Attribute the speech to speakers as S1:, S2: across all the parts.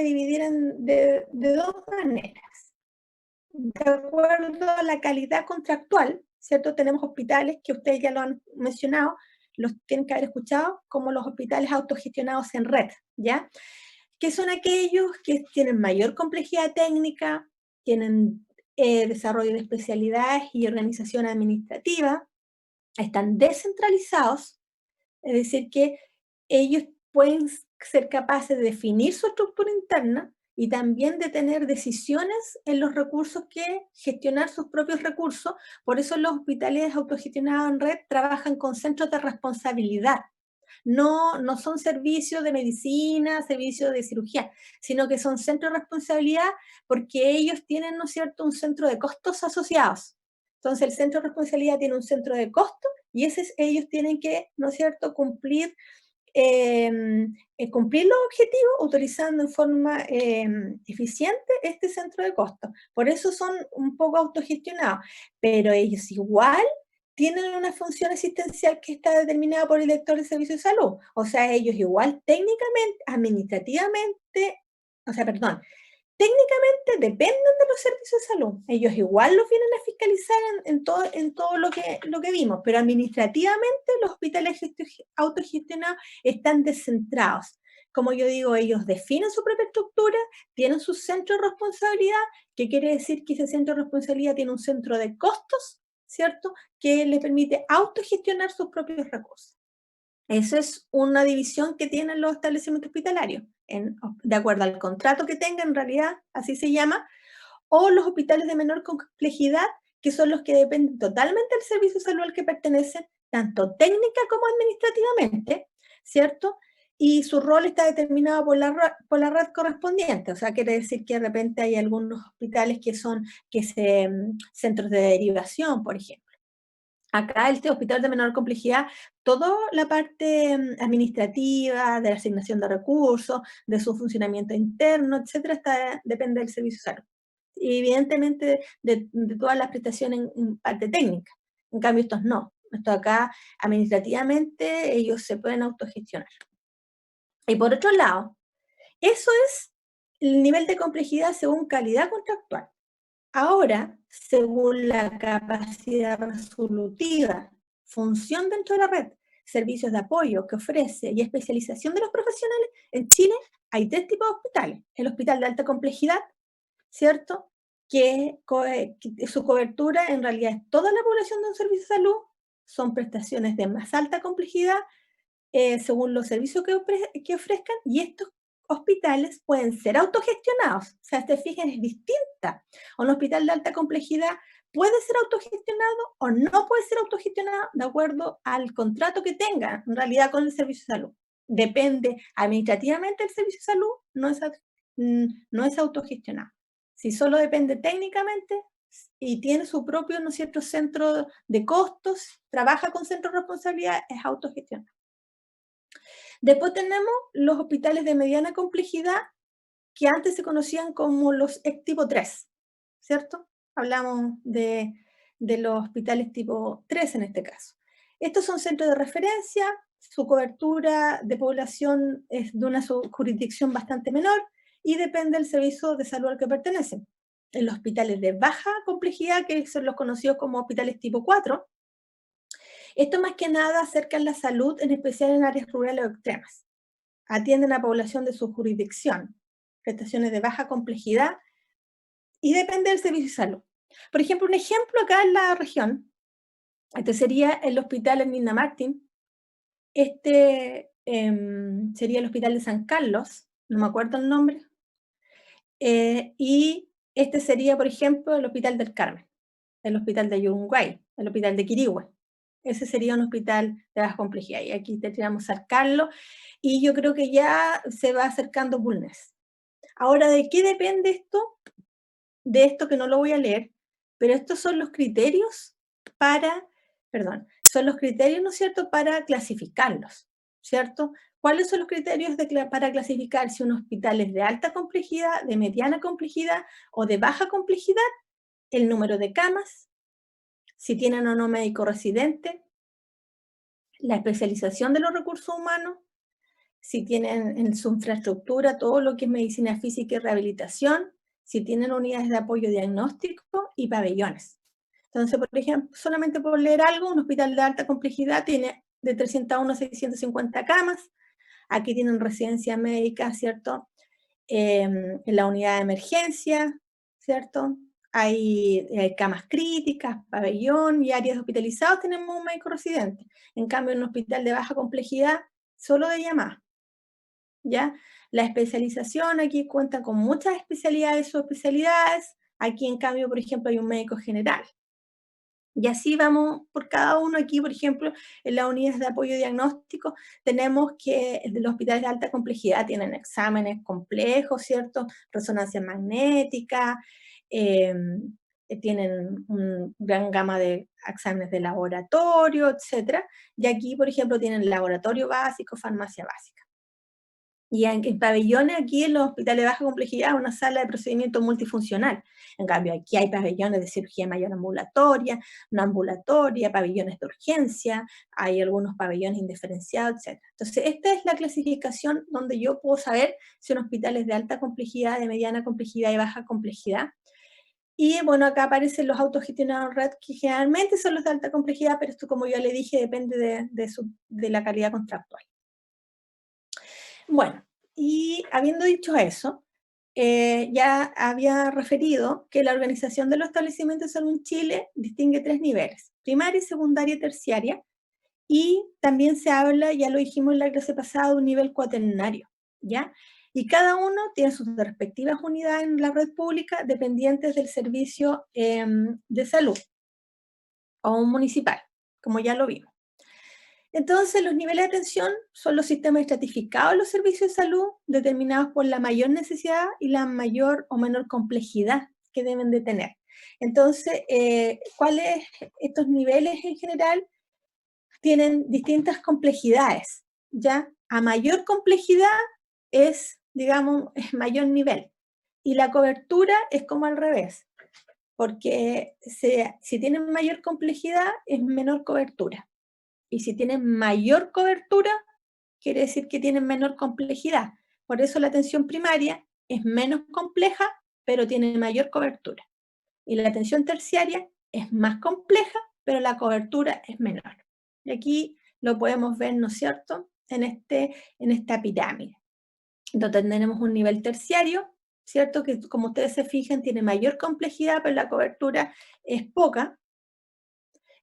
S1: dividir de dos maneras. De acuerdo a la calidad contractual, ¿cierto? Tenemos hospitales que ustedes ya lo han mencionado, los tienen que haber escuchado, como los hospitales autogestionados en red, ¿ya? Que son aquellos que tienen mayor complejidad técnica, tienen desarrollo de especialidades y organización administrativa, están descentralizados, es decir, que ellos pueden ser capaces de definir su estructura interna y también de tener decisiones en los recursos que gestionar sus propios recursos. Por eso los hospitales autogestionados en red trabajan con centros de responsabilidad. No son servicios de medicina, servicios de cirugía, sino que son centros de responsabilidad porque ellos tienen, ¿no es cierto?, un centro de costos asociados. Entonces el centro de responsabilidad tiene un centro de costos y ellos tienen que, ¿no es cierto?, cumplir cumplir los objetivos utilizando en forma eficiente este centro de costos. Por eso son un poco autogestionados, pero ellos igual tienen una función asistencial que está determinada por el director de servicio de salud. O sea, ellos igual técnicamente, administrativamente, o sea, perdón, técnicamente dependen de los servicios de salud. Ellos igual los vienen a fiscalizar en todo lo que vimos, pero administrativamente los hospitales autogestionados están descentrados. Como yo digo, ellos definen su propia estructura, tienen su centro de responsabilidad, que quiere decir que ese centro de responsabilidad tiene un centro de costos, ¿cierto?, que les permite autogestionar sus propios recursos. Esa es una división que tienen los establecimientos hospitalarios, de acuerdo al contrato que tengan, en realidad, así se llama, o los hospitales de menor complejidad, que son los que dependen totalmente del servicio de salud al que pertenecen, tanto técnica como administrativamente, ¿cierto? Y su rol está determinado por la red correspondiente, o sea, quiere decir que de repente hay algunos hospitales centros de derivación, por ejemplo. Acá este hospital de menor complejidad, toda la parte administrativa, de la asignación de recursos, de su funcionamiento interno, etcétera, depende del servicio de salud. Y evidentemente de todas las prestaciones en parte técnica. En cambio, estos no. Estos acá, administrativamente, ellos se pueden autogestionar. Y por otro lado, eso es el nivel de complejidad según calidad contractual. Ahora, según la capacidad resolutiva, función dentro de la red, servicios de apoyo que ofrece y especialización de los profesionales, en Chile hay tres tipos de hospitales. El hospital de alta complejidad, ¿cierto?, que su cobertura en realidad es toda la población de un servicio de salud, son prestaciones de más alta complejidad según los servicios que ofrezcan, y estos hospitales pueden ser autogestionados. O sea, te fijas, es distinta. Un hospital de alta complejidad puede ser autogestionado o no puede ser autogestionado de acuerdo al contrato que tenga, en realidad, con el servicio de salud. Depende administrativamente del servicio de salud, no es autogestionado. Si solo depende técnicamente y tiene su propio, ¿no es cierto?, centro de costos, trabaja con centro de responsabilidad, es autogestionado. Después tenemos los hospitales de mediana complejidad, que antes se conocían como los tipo 3, ¿cierto? Hablamos de los hospitales tipo 3 en este caso. Estos son centros de referencia, su cobertura de población es de una jurisdicción bastante menor y depende del servicio de salud al que pertenecen. En los hospitales de baja complejidad, que son los conocidos como hospitales tipo 4, esto más que nada acercan la salud, en especial en áreas rurales o extremas. Atienden a población de su jurisdicción, prestaciones de baja complejidad y depende del servicio de salud. Por ejemplo, un ejemplo acá en la región, este sería el hospital Herminda Martín, sería el hospital de San Carlos, no me acuerdo el nombre, y este sería, por ejemplo, el hospital del Carmen, el hospital de Yungay, el hospital de Quirihue. Ese sería un hospital de baja complejidad. Y aquí tendríamos San Carlos, y yo creo que ya se va acercando Bulnes. Ahora, ¿de qué depende esto? De esto que no lo voy a leer, pero estos son los criterios son los criterios, ¿no es cierto?, para clasificarlos, ¿cierto? ¿Cuáles son los criterios para clasificar si un hospital es de alta complejidad, de mediana complejidad o de baja complejidad? El número de camas, si tienen o no médico residente, la especialización de los recursos humanos, si tienen en su infraestructura todo lo que es medicina física y rehabilitación, si tienen unidades de apoyo diagnóstico y pabellones. Entonces, por ejemplo, solamente por leer algo, un hospital de alta complejidad tiene de 301 a 650 camas, aquí tienen residencia médica, ¿cierto? En la unidad de emergencia, ¿cierto? Hay camas críticas, pabellón y áreas hospitalizadas, tenemos un médico residente. En cambio, en un hospital de baja complejidad, solo de llamada, ¿ya? La especialización aquí cuenta con muchas especialidades y subespecialidades. Aquí, en cambio, por ejemplo, hay un médico general. Y así vamos por cada uno. Aquí, por ejemplo, en las unidades de apoyo diagnóstico, tenemos que los hospitales de alta complejidad tienen exámenes complejos, ¿cierto? Resonancia magnética, eh, tienen una gran gama de exámenes de laboratorio, etcétera. Y aquí, por ejemplo, tienen laboratorio básico, farmacia básica. Y en pabellones aquí en los hospitales de baja complejidad, una sala de procedimiento multifuncional. En cambio, aquí hay pabellones de cirugía mayor ambulatoria, no ambulatoria, pabellones de urgencia, hay algunos pabellones indiferenciados, etc. Entonces, esta es la clasificación donde yo puedo saber si un hospital es de alta complejidad, de mediana complejidad y baja complejidad. Y bueno, acá aparecen los autogestionados red, que generalmente son los de alta complejidad, pero esto, como ya le dije, depende de la calidad contractual. Bueno, y habiendo dicho eso, ya había referido que la organización de los establecimientos de salud en Chile distingue tres niveles: primaria, secundaria y terciaria, y también se habla, ya lo dijimos en la clase pasada, de un nivel cuaternario, ¿ya? Y cada uno tiene sus respectivas unidades en la red pública dependientes del servicio de salud o municipal, como ya lo vimos. Entonces, los niveles de atención son los sistemas estratificados de los servicios de salud, determinados por la mayor necesidad y la mayor o menor complejidad que deben de tener. Entonces, ¿cuáles estos niveles en general? Tienen distintas complejidades, ¿ya? A mayor complejidad es, digamos, es mayor nivel. Y la cobertura es como al revés, porque si tienen mayor complejidad es menor cobertura. Y si tienen mayor cobertura, quiere decir que tienen menor complejidad. Por eso la atención primaria es menos compleja, pero tiene mayor cobertura. Y la atención terciaria es más compleja, pero la cobertura es menor. Y aquí lo podemos ver, ¿no es cierto?, en esta pirámide. Entonces tenemos un nivel terciario, ¿cierto?, que como ustedes se fijan tiene mayor complejidad, pero la cobertura es poca.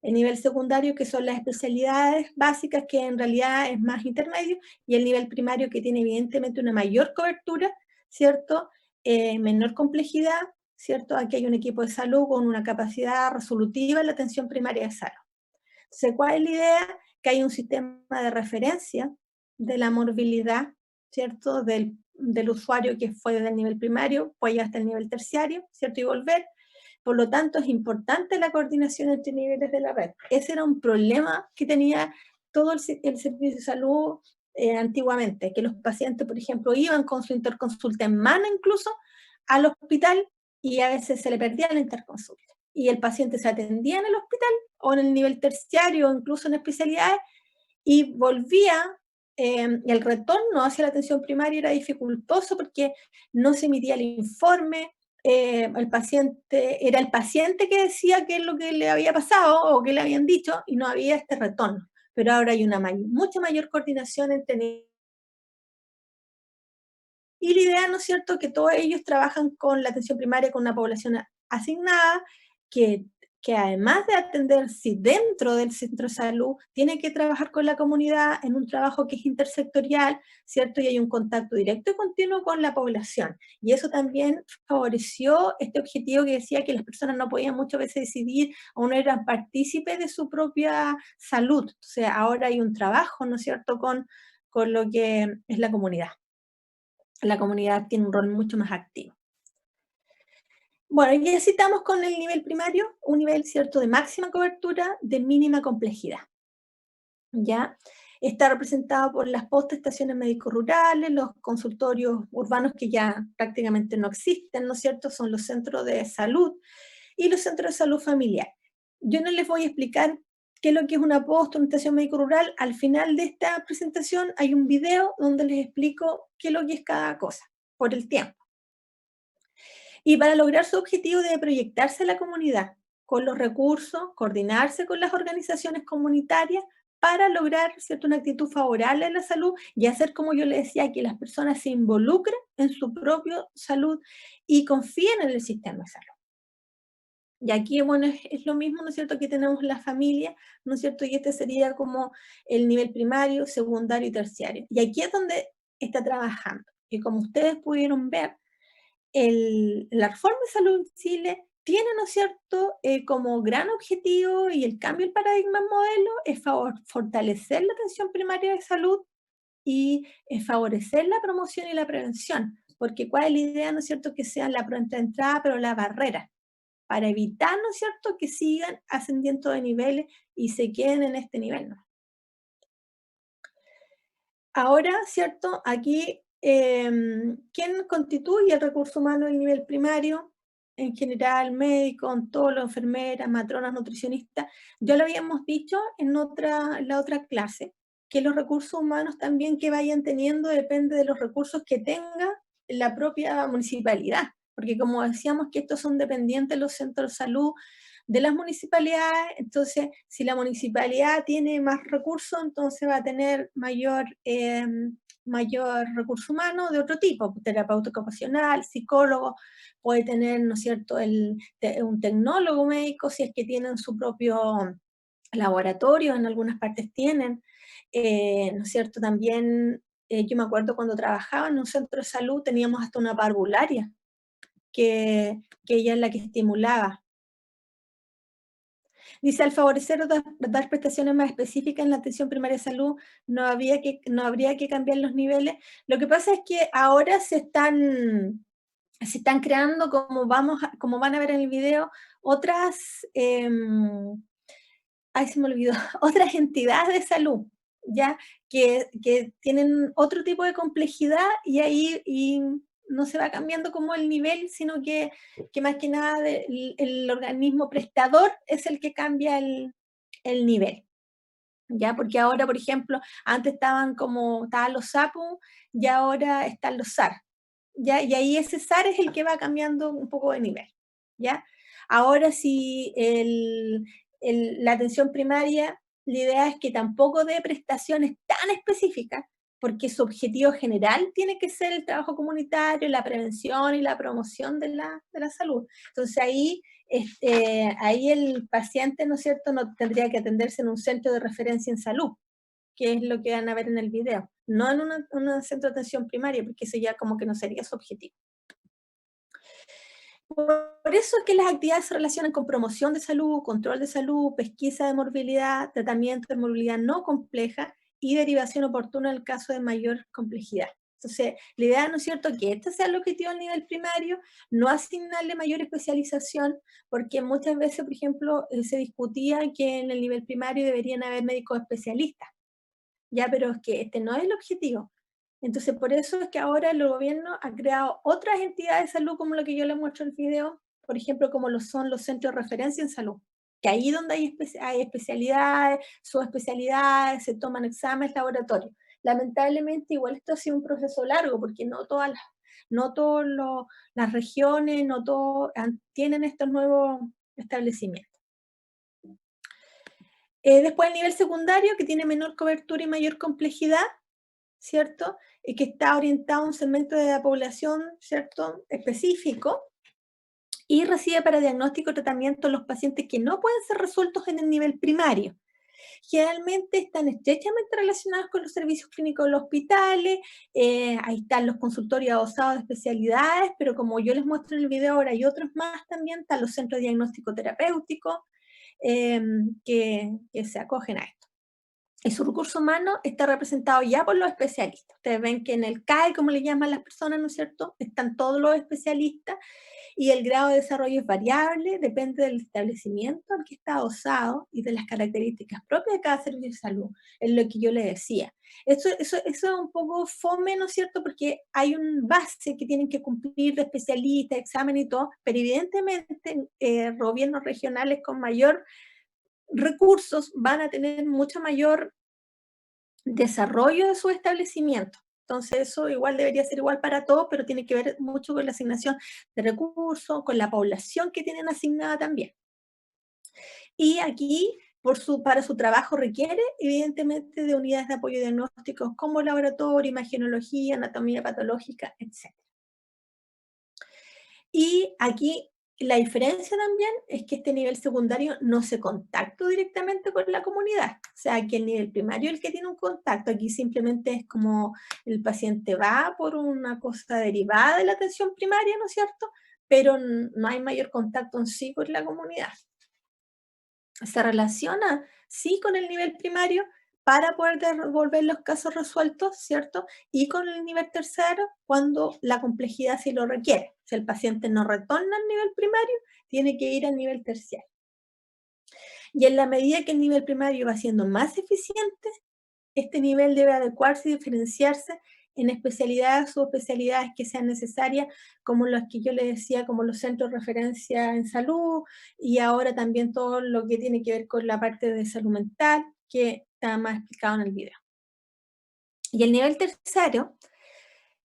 S1: El nivel secundario, que son las especialidades básicas, que en realidad es más intermedio, y el nivel primario, que tiene evidentemente una mayor cobertura, ¿cierto? Menor complejidad, ¿cierto? Aquí hay un equipo de salud con una capacidad resolutiva en la atención primaria de salud. Entonces, ¿cuál es la idea? Que hay un sistema de referencia de la morbilidad, ¿cierto? Del usuario que fue desde el nivel primario, pues ya hasta el nivel terciario, ¿cierto? Y volver. Por lo tanto, es importante la coordinación entre niveles de la red. Ese era un problema que tenía todo el servicio de salud antiguamente, que los pacientes, por ejemplo, iban con su interconsulta en mano incluso al hospital y a veces se le perdía la interconsulta. Y el paciente se atendía en el hospital o en el nivel terciario o incluso en especialidades y volvía, y el retorno hacia la atención primaria era dificultoso porque no se emitía el informe, era el paciente que decía qué es lo que le había pasado o qué le habían dicho y no había este retorno. Pero ahora hay una mucha mayor coordinación entre. Y la idea, ¿no es cierto?, que todos ellos trabajan con la atención primaria con una población asignada, que, que además de atenderse dentro del centro de salud, tiene que trabajar con la comunidad en un trabajo que es intersectorial, ¿cierto? Y hay un contacto directo y continuo con la población. Y eso también favoreció este objetivo que decía que las personas no podían muchas veces decidir o no eran partícipes de su propia salud. O sea, ahora hay un trabajo, ¿no es cierto?, con lo que es la comunidad. La comunidad tiene un rol mucho más activo. Bueno, y así estamos con el nivel primario, un nivel, ¿cierto?, de máxima cobertura, de mínima complejidad, ¿ya? Está representado por las postestaciones médico-rurales, los consultorios urbanos que ya prácticamente no existen, ¿no es cierto?, son los centros de salud y los centros de salud familiar. Yo no les voy a explicar qué es lo que es una posta, una estación médico rural. Al final de esta presentación hay un video donde les explico qué es lo que es cada cosa, por el tiempo. Y para lograr su objetivo debe proyectarse a la comunidad con los recursos, coordinarse con las organizaciones comunitarias para lograr, ¿cierto?, una actitud favorable a la salud y hacer, como yo le decía, que las personas se involucren en su propia salud y confíen en el sistema de salud. Y aquí, bueno, es lo mismo, ¿no es cierto?, que tenemos la familia, ¿no es cierto? Y este sería como el nivel primario, secundario y terciario. Y aquí es donde está trabajando. Y como ustedes pudieron ver, la reforma de salud en Chile tiene, ¿no es cierto?, como gran objetivo y el cambio del paradigma modelo es fortalecer la atención primaria de salud y favorecer la promoción y la prevención. Porque cuál es la idea, ¿no es cierto?, que sea la pronta entrada, pero la barrera para evitar, ¿no es cierto?, que sigan ascendiendo de niveles y se queden en este nivel, ¿no? Ahora, ¿cierto?, aquí, ¿quién constituye el recurso humano del nivel primario? En general, médicos, odontólogos, enfermeras, matronas, nutricionistas. Ya lo habíamos dicho en la otra clase, que los recursos humanos también que vayan teniendo depende de los recursos que tenga la propia municipalidad, porque como decíamos que estos son dependientes los centros de salud de las municipalidades. Entonces, si la municipalidad tiene más recursos, entonces va a tener mayor recurso humano de otro tipo, terapeuta ocupacional, psicólogo, puede tener, ¿no es cierto?, un tecnólogo médico, si es que tienen su propio laboratorio, en algunas partes tienen, ¿no es cierto? También, yo me acuerdo cuando trabajaba en un centro de salud, teníamos hasta una parvularia, que ella es la que estimulaba. Dice, al favorecer o dar prestaciones más específicas en la atención primaria de salud, no habría que cambiar los niveles. Lo que pasa es que ahora se están creando, como van a ver en el video, otras, ay, se me olvidó, otras entidades de salud, ¿ya? Que tienen otro tipo de complejidad y ahí no se va cambiando como el nivel, sino que más que nada el organismo prestador es el que cambia el nivel, ¿ya? Porque ahora, por ejemplo, antes estaban los SAPU y ahora están los SAR, ¿ya? Y ahí ese SAR es el que va cambiando un poco de nivel, ¿ya? Ahora si la atención primaria, la idea es que tampoco dé prestaciones tan específicas, porque su objetivo general tiene que ser el trabajo comunitario, la prevención y la promoción de la salud. Entonces ahí el paciente, ¿no es cierto?, no tendría que atenderse en un centro de referencia en salud, que es lo que van a ver en el video, no en un centro de atención primaria, porque eso ya como que no sería su objetivo. Por eso es que las actividades se relacionan con promoción de salud, control de salud, pesquisa de morbilidad, tratamiento de morbilidad no compleja y derivación oportuna en el caso de mayor complejidad. Entonces, la idea, ¿no es cierto?, que este sea el objetivo al nivel primario, no asignarle mayor especialización, porque muchas veces, por ejemplo, se discutía que en el nivel primario deberían haber médicos especialistas, ya, pero es que este no es el objetivo. Entonces, por eso es que ahora el gobierno ha creado otras entidades de salud, como lo que yo les muestro en el video, por ejemplo, como lo son los centros de referencia en salud, que ahí donde hay especialidades, subespecialidades, se toman exámenes, laboratorios. Lamentablemente, igual esto ha sido un proceso largo, porque no todas las regiones, no todos tienen estos nuevos establecimientos. Después el nivel secundario, que tiene menor cobertura y mayor complejidad, ¿cierto? Y que está orientado a un segmento de la población, ¿cierto?, específico, y recibe para diagnóstico y tratamiento los pacientes que no pueden ser resueltos en el nivel primario. Generalmente están estrechamente relacionados con los servicios clínicos de los hospitales, ahí están los consultorios adosados de especialidades, pero como yo les muestro en el video ahora hay otros más también, están los centros de diagnóstico terapéutico, que se acogen a esto. Y su recurso humano está representado ya por los especialistas. Ustedes ven que en el CAE, como le llaman las personas, ¿no es cierto?, están todos los especialistas y el grado de desarrollo es variable, depende del establecimiento al que está adosado y de las características propias de cada servicio de salud, es lo que yo le decía. Eso es un poco fome, ¿no es cierto?, porque hay un base que tienen que cumplir de especialistas, examen y todo, pero evidentemente gobiernos regionales con mayor recursos van a tener mucho mayor desarrollo de su establecimiento. Entonces, eso igual debería ser igual para todos, pero tiene que ver mucho con la asignación de recursos, con la población que tienen asignada también. Y aquí, para su trabajo requiere, evidentemente, de unidades de apoyo diagnósticos como laboratorio, imagenología, anatomía patológica, etc. Y aquí la diferencia también es que este nivel secundario no se contacta directamente con la comunidad. O sea, que el nivel primario es el que tiene un contacto. Aquí simplemente es como el paciente va por una cosa derivada de la atención primaria, ¿no es cierto? Pero no hay mayor contacto en sí con la comunidad. Se relaciona, sí, con el nivel primario para poder devolver los casos resueltos, ¿cierto? Y con el nivel tercero cuando la complejidad sí lo requiere. Si el paciente no retorna al nivel primario, tiene que ir al nivel terciario. Y en la medida que el nivel primario va siendo más eficiente, este nivel debe adecuarse y diferenciarse en especialidades, subespecialidades que sean necesarias, como las que yo les decía, como los centros de referencia en salud, y ahora también todo lo que tiene que ver con la parte de salud mental, que está más explicado en el video. Y el nivel tercero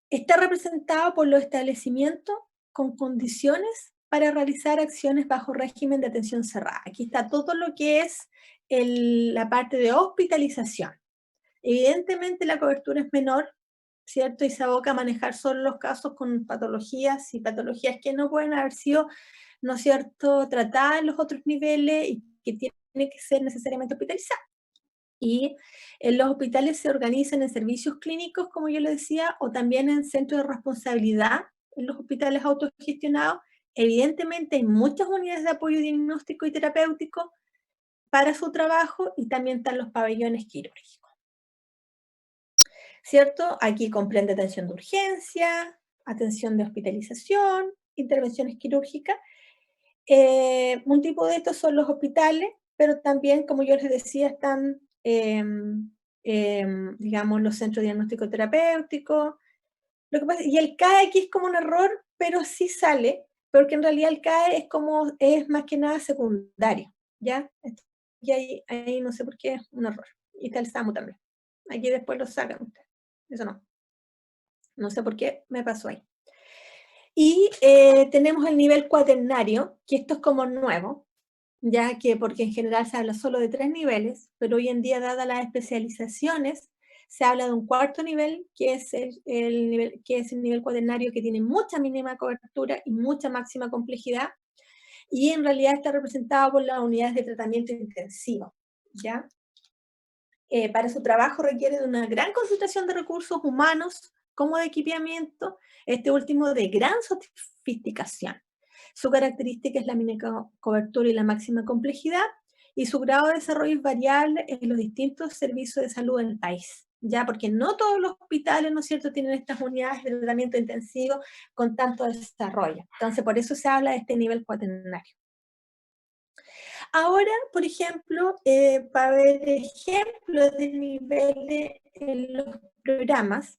S1: está representado por los establecimientos con condiciones para realizar acciones bajo régimen de atención cerrada. Aquí está todo lo que es la parte de hospitalización. Evidentemente la cobertura es menor, ¿cierto? Y se aboca a manejar solo los casos con patologías y patologías que no pueden haber sido, ¿no es cierto?, tratadas en los otros niveles y que tienen que ser necesariamente hospitalizadas. Y en los hospitales se organizan en servicios clínicos, como yo le decía, o también en centros de responsabilidad, en los hospitales autogestionados. Evidentemente hay muchas unidades de apoyo diagnóstico y terapéutico para su trabajo y también están los pabellones quirúrgicos. ¿Cierto? Aquí comprende atención de urgencia, atención de hospitalización, intervenciones quirúrgicas. Un tipo de estos son los hospitales, pero también, como yo les decía, están, digamos, los centros de diagnóstico terapéutico. Y el CAE aquí es como un error, pero sí sale, porque en realidad el CAE es más que nada secundario, ¿ya? Y ahí no sé por qué es un error. Y está el SAMU también. Aquí después lo sacan ustedes. Eso no. No sé por qué me pasó ahí. Y tenemos el nivel cuaternario, que esto es como nuevo, ya que porque en general se habla solo de 3 niveles, pero hoy en día, dadas las especializaciones, se habla de un cuarto nivel, que es el nivel cuaternario, que tiene mucha mínima cobertura y mucha máxima complejidad, y en realidad está representado por las unidades de tratamiento intensivo, ¿ya? Para su trabajo requiere de una gran concentración de recursos humanos como de equipamiento, este último de gran sofisticación. Su característica es la mínima cobertura y la máxima complejidad, y su grado de desarrollo es variable en los distintos servicios de salud en el país, ya porque no todos los hospitales, ¿no es cierto?, tienen estas unidades de tratamiento intensivo con tanto desarrollo. Entonces, por eso se habla de este nivel cuaternario. Ahora, por ejemplo, para ver ejemplos de niveles en los programas,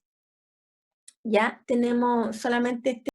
S1: ya tenemos solamente este